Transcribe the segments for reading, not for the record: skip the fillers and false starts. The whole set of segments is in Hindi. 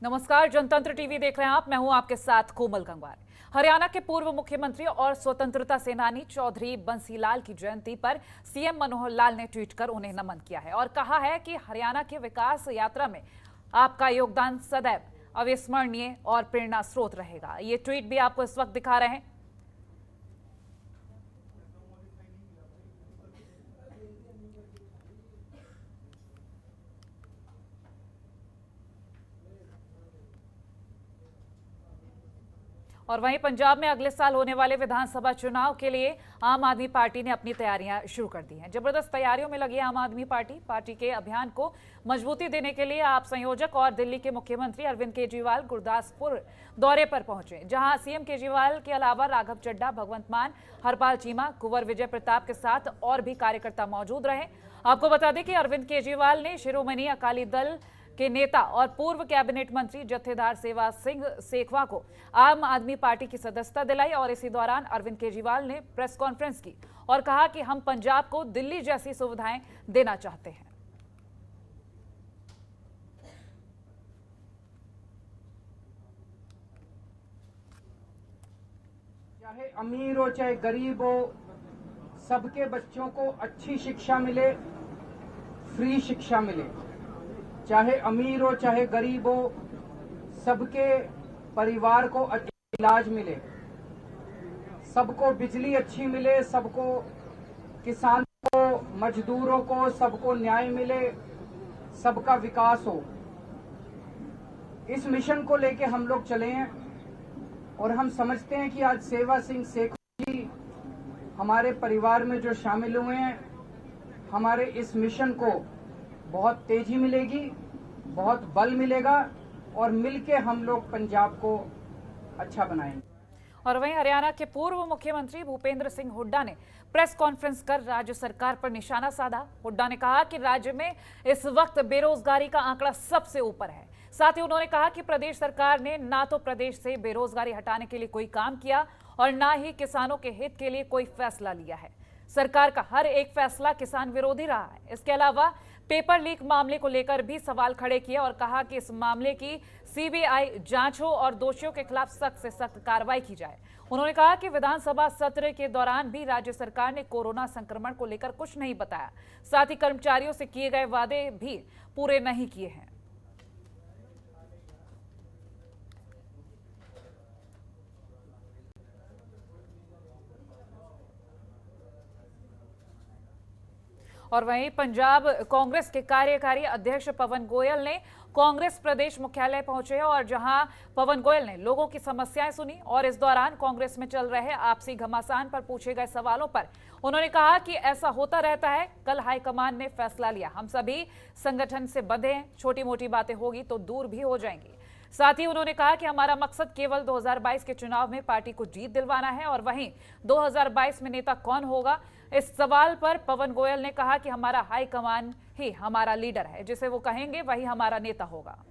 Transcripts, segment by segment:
नमस्कार, जनतंत्र टीवी देख रहे हैं आप। मैं हूं आपके साथ कोमल गंगवार। हरियाणा के पूर्व मुख्यमंत्री और स्वतंत्रता सेनानी चौधरी बंसीलाल की जयंती पर सीएम मनोहर लाल ने ट्वीट कर उन्हें नमन किया है और कहा है कि हरियाणा की विकास यात्रा में आपका योगदान सदैव अविस्मरणीय और प्रेरणा स्रोत रहेगा। ये ट्वीट भी आपको इस वक्त दिखा रहे हैं। और वहीं पंजाब में अगले साल होने वाले विधानसभा चुनाव के लिए आम आदमी पार्टी ने अपनी तैयारियां शुरू कर दी हैं। जबरदस्त तैयारियों में लगी आम आदमी पार्टी के अभियान को मजबूती देने के लिए आप संयोजक और दिल्ली के मुख्यमंत्री अरविंद केजरीवाल गुरदासपुर दौरे पर पहुंचे, जहां सीएम केजरीवाल के अलावा राघव चड्ढा, भगवंत मान, हरपाल चीमा, कुंवर विजय प्रताप के साथ और भी कार्यकर्ता मौजूद रहे। आपको बता दें कि अरविंद केजरीवाल ने शिरोमणि अकाली दल के नेता और पूर्व कैबिनेट मंत्री जत्थेदार सेवा सिंह सेखवा को आम आदमी पार्टी की सदस्यता दिलाई और इसी दौरान अरविंद केजरीवाल ने प्रेस कॉन्फ्रेंस की और कहा कि हम पंजाब को दिल्ली जैसी सुविधाएं देना चाहते हैं। चाहे अमीर हो चाहे गरीब हो, सबके बच्चों को अच्छी शिक्षा मिले, फ्री शिक्षा मिले। चाहे अमीर हो चाहे गरीब हो, सबके परिवार को अच्छा इलाज मिले, सबको बिजली अच्छी मिले, सबको, किसानों को, मजदूरों को, सबको न्याय मिले, सबका विकास हो। इस मिशन को लेके हम लोग चले हैं और हम समझते हैं कि आज सेवा सिंह सेखवा जी हमारे परिवार में जो शामिल हुए हैं, हमारे इस मिशन को बहुत तेजी मिलेगी, बहुत बल मिलेगा और मिलके हम लोग पंजाब को अच्छा बनाएंगे। और वहीं हरियाणा के पूर्व मुख्यमंत्री भूपेंद्र सिंह हुड्डा ने प्रेस कॉन्फ्रेंस कर राज्य सरकार पर निशाना साधा। हुड्डा ने कहा कि राज्य में इस वक्त बेरोजगारी का आंकड़ा सबसे ऊपर है। साथ ही उन्होंने कहा कि प्रदेश सरकार ने ना तो प्रदेश से बेरोजगारी हटाने के लिए कोई काम किया और ना ही किसानों के हित के लिए कोई फैसला लिया है। सरकार का हर एक फैसला किसान विरोधी रहा है। इसके अलावा पेपर लीक मामले को लेकर भी सवाल खड़े किए और कहा कि इस मामले की सीबीआई जांच हो और दोषियों के खिलाफ सख्त से सख्त कार्रवाई की जाए। उन्होंने कहा कि विधानसभा सत्र के दौरान भी राज्य सरकार ने कोरोना संक्रमण को लेकर कुछ नहीं बताया, साथ ही कर्मचारियों से किए गए वादे भी पूरे नहीं किए हैं। और वहीं पंजाब कांग्रेस के कार्यकारी अध्यक्ष पवन गोयल ने कांग्रेस प्रदेश मुख्यालय पहुंचे और जहां पवन गोयल ने लोगों की समस्याएं सुनी और इस दौरान कांग्रेस में चल रहे आपसी घमासान पर पूछे गए सवालों पर उन्होंने कहा कि ऐसा होता रहता है, कल हाईकमान ने फैसला लिया, हम सभी संगठन से बंधे हैं, छोटी मोटी बातें होगी तो दूर भी हो जाएंगी। साथ ही उन्होंने कहा कि हमारा मकसद केवल 2022 के चुनाव में पार्टी को जीत दिलवाना है और वहीं 2022 में नेता कौन होगा, इस सवाल पर पवन गोयल ने कहा कि हमारा हाईकमान ही हमारा लीडर है, जिसे वो कहेंगे वही हमारा नेता होगा।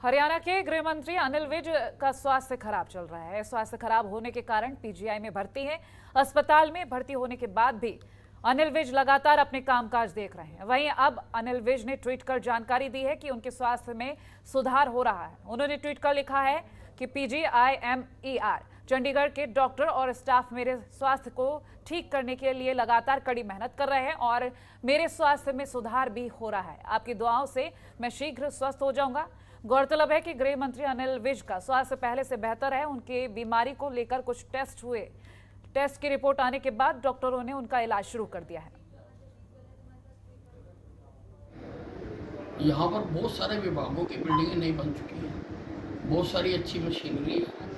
हरियाणा के गृह मंत्री अनिल विज का स्वास्थ्य खराब चल रहा है। स्वास्थ्य खराब होने के कारण पीजीआई में भर्ती हैं। अस्पताल में भर्ती होने के बाद भी अनिल विज लगातार अपने कामकाज देख रहे हैं। वहीं अब अनिल विज ने ट्वीट कर जानकारी दी है कि उनके स्वास्थ्य में सुधार हो रहा है। उन्होंने ट्वीट कर लिखा है कि PGIMER चंडीगढ़ के डॉक्टर और स्टाफ मेरे स्वास्थ्य को ठीक करने के लिए लगातार कड़ी मेहनत कर रहे हैं और मेरे स्वास्थ्य में सुधार भी हो रहा है। आपकी दुआओं से मैं शीघ्र स्वस्थ हो जाऊंगा। गौरतलब है कि गृह मंत्री अनिल विज का स्वास्थ्य पहले से बेहतर है। उनके बीमारी को लेकर कुछ टेस्ट हुए, टेस्ट की रिपोर्ट आने के बाद डॉक्टरों ने उनका इलाज शुरू कर दिया है। यहाँ पर बहुत सारे विभागों की बिल्डिंगें नहीं बन चुकी हैं, बहुत सारी अच्छी मशीनरी है,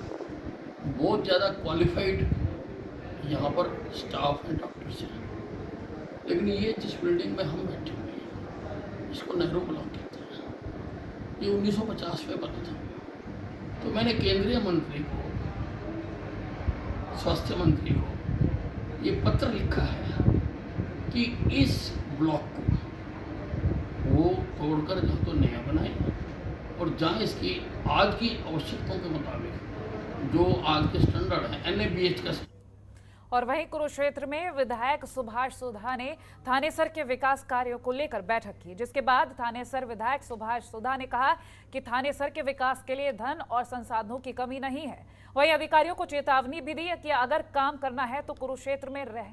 बहुत ज़्यादा क्वालिफाइड यहाँ पर स्टाफ है, डॉक्टर्स हैं। लेकिन ये जिस बिल्डिंग में हम बैठे हुए हैं, इसको नेहरू ब्लॉक कहते हैं, ये 1950 में बना था। तो मैंने केंद्रीय मंत्री को, स्वास्थ्य मंत्री को ये पत्र लिखा है कि इस ब्लॉक को वो तोड़कर जहाँ तो नया बनाए और जहाँ इसकी आज की आवश्यकताओं के मुताबिक जो आज के स्टैंडर्ड है NABH का। और वहीं कुरुक्षेत्र में विधायक सुभाष सुधा ने थानेसर के विकास कार्यों को लेकर बैठक की, जिसके बाद थानेसर विधायक सुभाष सुधा ने कहा कि थानेसर के विकास के लिए धन और संसाधनों की कमी नहीं है। वहीं अधिकारियों को चेतावनी भी दी कि अगर काम करना है तो कुरुक्षेत्र में रह,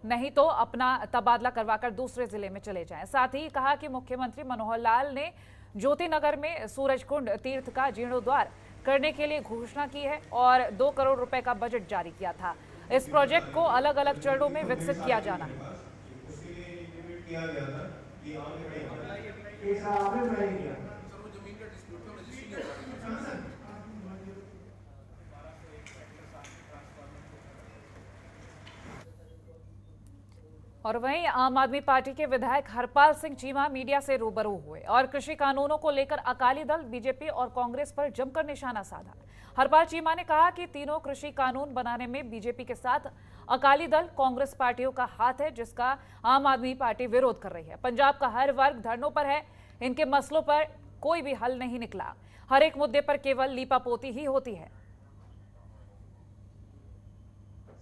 नहीं तो अपना तबादला करवाकर दूसरे जिले में चले जाएं। साथ ही कहा कि मुख्यमंत्री मनोहर लाल ने ज्योतिनगर में सूरजकुंड तीर्थ का जीर्णोद्वार करने के लिए घोषणा की है और 2 करोड़ रुपए का बजट जारी किया था। इस प्रोजेक्ट को अलग अलग चरणों में विकसित किया जाना है। और वहीं आम आदमी पार्टी के विधायक हरपाल सिंह चीमा मीडिया से रूबरू हुए और कृषि कानूनों को लेकर अकाली दल, बीजेपी और कांग्रेस पर जमकर निशाना साधा। हरपाल चीमा ने कहा कि तीनों कृषि कानून बनाने में बीजेपी के साथ अकाली दल, कांग्रेस पार्टियों का हाथ है, जिसका आम आदमी पार्टी विरोध कर रही है। पंजाब का हर वर्ग धरनों पर है, इनके मसलों पर कोई भी हल नहीं निकला। हर एक मुद्दे पर केवल लीपापोती ही होती है।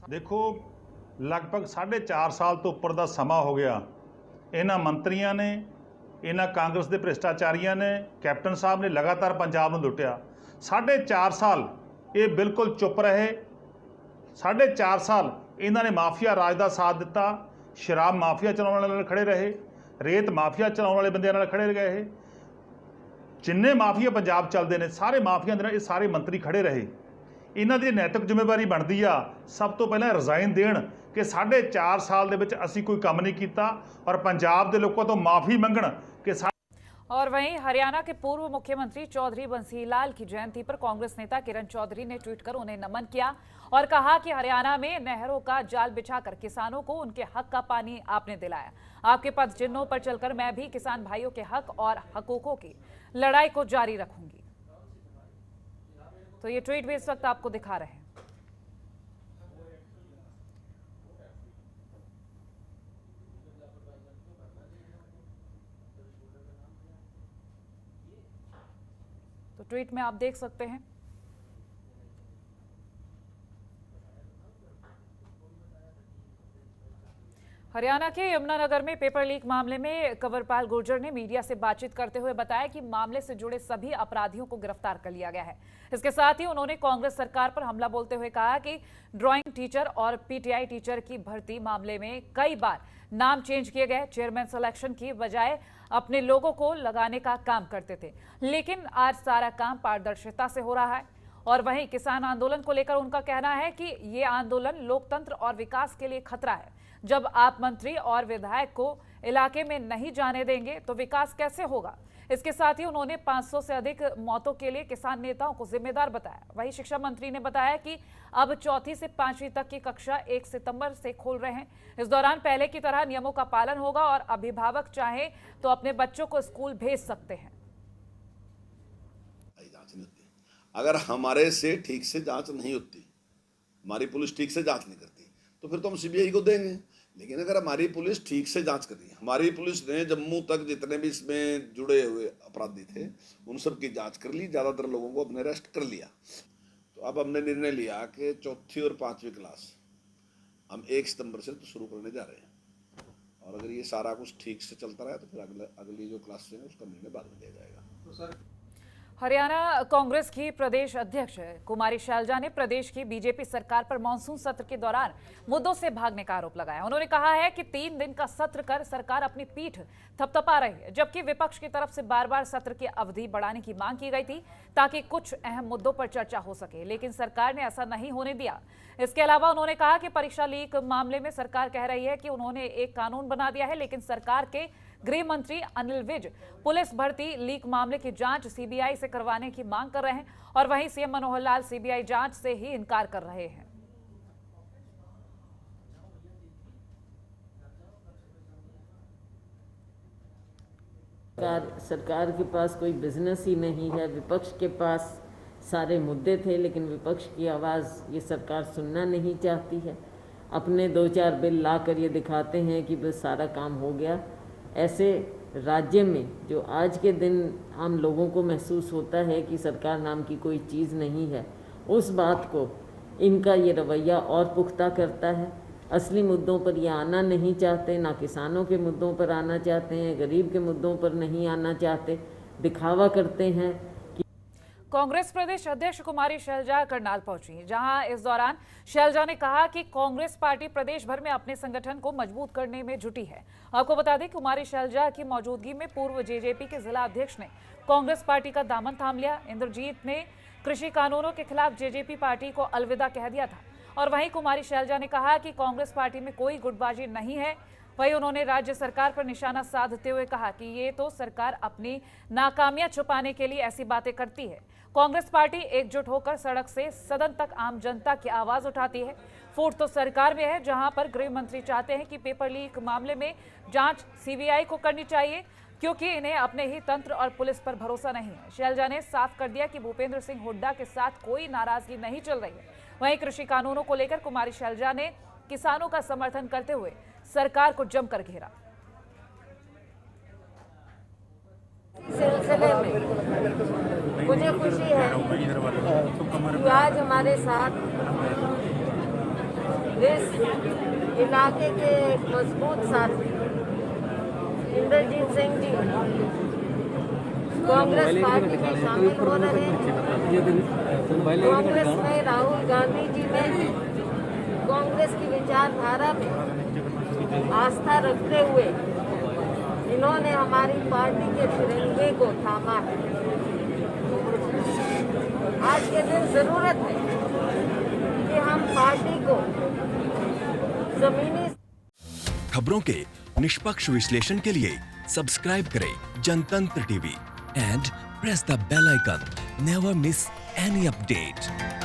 देखो, लगभग 4.5 साल तो ਉੱਪਰ ਦਾ ਸਮਾਂ ਹੋ ਗਿਆ ਇਹਨਾਂ ਮੰਤਰੀਆਂ ਨੇ, ਇਹਨਾਂ ਕਾਂਗਰਸ ਦੇ ਭ੍ਰਿਸ਼ਟਾਚਾਰੀਆਂ ਨੇ, ਕੈਪਟਨ ਸਾਹਿਬ ਨੇ ਲਗਾਤਾਰ ਪੰਜਾਬ ਨੂੰ ਲੁੱਟਿਆ। 4.5 ਸਾਲ ਇਹ ਬਿਲਕੁਲ ਚੁੱਪ ਰਹੇ। 4.5 ਸਾਲ ਇਹਨਾਂ ਨੇ ਮਾਫੀਆ ਰਾਜ ਦਾ ਸਾਥ ਦਿੱਤਾ, ਸ਼ਰਾਬ ਮਾਫੀਆ ਚਲਾਉਣ ਵਾਲੇ ਨਾਲ ਖੜੇ ਰਹੇ, ਰੇਤ ਮਾਫੀਆ ਚਲਾਉਣ ਵਾਲੇ ਬੰਦਿਆਂ ਨਾਲ ਖੜੇ ਰਹੇ। ਜਿੰਨੇ ਮਾਫੀਆ ਪੰਜਾਬ ਚੱਲਦੇ ਨੇ ਸਾਰੇ ਮਾਫੀਆ ਦੇ ਨਾਲ ਇਹ ਸਾਰੇ ਮੰਤਰੀ ਖੜੇ ਰਹੇ। ਇਹਨਾਂ ਦੀ ਨੈਤਿਕ ਜ਼ਿੰਮੇਵਾਰੀ ਬਣਦੀ ਆ ਸਭ ਤੋਂ ਪਹਿਲਾਂ ਰਿਜ਼ਾਈਨ ਦੇਣ कि 4.5 साल ਦੇ ਵਿੱਚ ਅਸੀਂ कोई काम नहीं किया और पंजाब के लोगों तो माफ़ी मंगण कि। और वहीं हरियाणा के पूर्व मुख्यमंत्री चौधरी बंसी लाल की जयंती पर कांग्रेस नेता किरण चौधरी ने ट्वीट कर उन्हें नमन किया और कहा कि हरियाणा में नहरों का जाल बिछाकर किसानों को उनके हक का पानी आपने दिलाया। आपके पद चिन्हों पर चलकर मैं भी किसान भाइयों के हक और हकूकों की लड़ाई को जारी रखूंगी। तो ये ट्वीट भी इस वक्त आपको दिखा रहे हैं। तो ट्वीट में आप देख सकते हैं। हरियाणा के यमुनानगर में पेपर लीक मामले में कंवरपाल गुर्जर ने मीडिया से बातचीत करते हुए बताया कि मामले से जुड़े सभी अपराधियों को गिरफ्तार कर लिया गया है। इसके साथ ही उन्होंने कांग्रेस सरकार पर हमला बोलते हुए कहा कि ड्राइंग टीचर और PTI टीचर की भर्ती मामले में कई बार नाम चेंज किए गए। चेयरमैन सिलेक्शन की बजाय अपने लोगों को लगाने का काम करते थे, लेकिन आज सारा काम पारदर्शिता से हो रहा है। और वहीं किसान आंदोलन को लेकर उनका कहना है कि ये आंदोलन लोकतंत्र और विकास के लिए खतरा है। जब आप मंत्री और विधायक को इलाके में नहीं जाने देंगे तो विकास कैसे होगा। इसके साथ ही उन्होंने 500 से अधिक मौतों के लिए किसान नेताओं को जिम्मेदार बताया। वहीं शिक्षा मंत्री ने बताया कि अब 4वीं से 5वीं तक की कक्षा 1 सितंबर से खोल रहे हैं। इस दौरान पहले की तरह नियमों का पालन होगा और अभिभावक चाहे तो अपने बच्चों को स्कूल भेज सकते हैं। अगर हमारे से ठीक से जांच नहीं होती, हमारी पुलिस ठीक से जांच नहीं करती, तो फिर तो हम CBI को देंगे। लेकिन अगर हमारी पुलिस ठीक से जांच कर रही है, हमारी पुलिस ने जम्मू तक जितने भी इसमें जुड़े हुए अपराधी थे उन सब की जांच कर ली, ज़्यादातर लोगों को अपने अरेस्ट कर लिया। तो अब हमने निर्णय लिया कि 4वीं और 5वीं क्लास हम 1 सितंबर से तो शुरू करने जा रहे हैं। और अगर ये सारा कुछ ठीक से चलता रहा तो फिर अगली जो क्लास है उसका निर्णय बाद में लिया जाएगा। तो सर, हरियाणा कांग्रेस की प्रदेश अध्यक्ष कुमारी शैलजा ने प्रदेश की बीजेपी सरकार पर मानसून सत्र के दौरान मुद्दों से भागने का आरोप लगाया। उन्होंने कहा है कि 3 दिन का सत्र कर सरकार अपनी पीठ थपथपा रही है, जबकि विपक्ष की तरफ से बार-बार सत्र की अवधि बढ़ाने की मांग की गई थी ताकि कुछ अहम मुद्दों पर चर्चा हो सके, लेकिन सरकार ने ऐसा नहीं होने दिया। इसके अलावा उन्होंने कहा कि परीक्षा लीक मामले में सरकार कह रही है कि उन्होंने एक कानून बना दिया है, लेकिन सरकार के गृह मंत्री अनिल विज पुलिस भर्ती लीक मामले की जांच CBI से करवाने की मांग कर रहे हैं और वहीं CM मनोहर लाल CBI जांच से ही इनकार कर रहे हैं। सरकार के पास कोई बिजनेस ही नहीं है। विपक्ष के पास सारे मुद्दे थे, लेकिन विपक्ष की आवाज़ ये सरकार सुनना नहीं चाहती है। अपने 2-4 बिल ला कर ये दिखाते हैं कि बस सारा काम हो गया। ऐसे राज्य में जो आज के दिन आम लोगों को महसूस होता है कि सरकार नाम की कोई चीज़ नहीं है, उस बात को इनका ये रवैया और पुख्ता करता है। असली मुद्दों पर ये आना नहीं चाहते, ना किसानों के मुद्दों पर आना चाहते हैं, गरीब के मुद्दों पर नहीं आना चाहते, दिखावा करते हैं। कांग्रेस प्रदेश अध्यक्ष कुमारी शैलजा करनाल पहुंची, जहां इस दौरान शैलजा ने कहा कि कांग्रेस पार्टी प्रदेश भर में अपने संगठन को मजबूत करने में जुटी है। आपको बता दें, कुमारी शैलजा की मौजूदगी में पूर्व जेजेपी के जिला अध्यक्ष ने कांग्रेस पार्टी का दामन थाम लिया। इंद्रजीत ने कृषि कानूनों के खिलाफ जेजेपी पार्टी को अलविदा कह दिया था। और वहीं कुमारी शैलजा ने कहा कि कांग्रेस पार्टी में कोई गुटबाजी नहीं है। वहीं उन्होंने राज्य सरकार पर निशाना साधते हुए कहा कि ये तो सरकार अपनी नाकामियां छुपाने के लिए ऐसी बातें करती है। कांग्रेस पार्टी एकजुट होकर सड़क से सदन तक आम जनता की आवाज उठाती है। फूट तो सरकार में है, जहां पर गृह मंत्री चाहते हैं कि पेपर लीक मामले में जांच सीबीआई को करनी चाहिए, क्योंकि इन्हें अपने ही तंत्र और पुलिस पर भरोसा नहीं है। शैलजा ने साफ कर दिया कि भूपेंद्र सिंह हुड्डा के साथ कोई नाराजगी नहीं चल रही है। वहीं कृषि कानूनों को लेकर कुमारी शैलजा ने किसानों का समर्थन करते हुए सरकार को जमकर घेरा। सिलसिले में मुझे खुशी है कि आज हमारे साथ इस इलाके के मजबूत साथी इंद्रजीत सिंह जी कांग्रेस पार्टी में शामिल हो रहे हैं। कांग्रेस में राहुल गांधी जी में कांग्रेस की विचारधारा में आस्था रखते हुए इन्होंने हमारी पार्टी के तिरंगे को थामा है। आज के दिन जरूरत है कि हम पार्टी को जमीनी खबरों के निष्पक्ष विश्लेषण के लिए सब्सक्राइब करें Jantantra TV and press the bell icon. Never miss any update.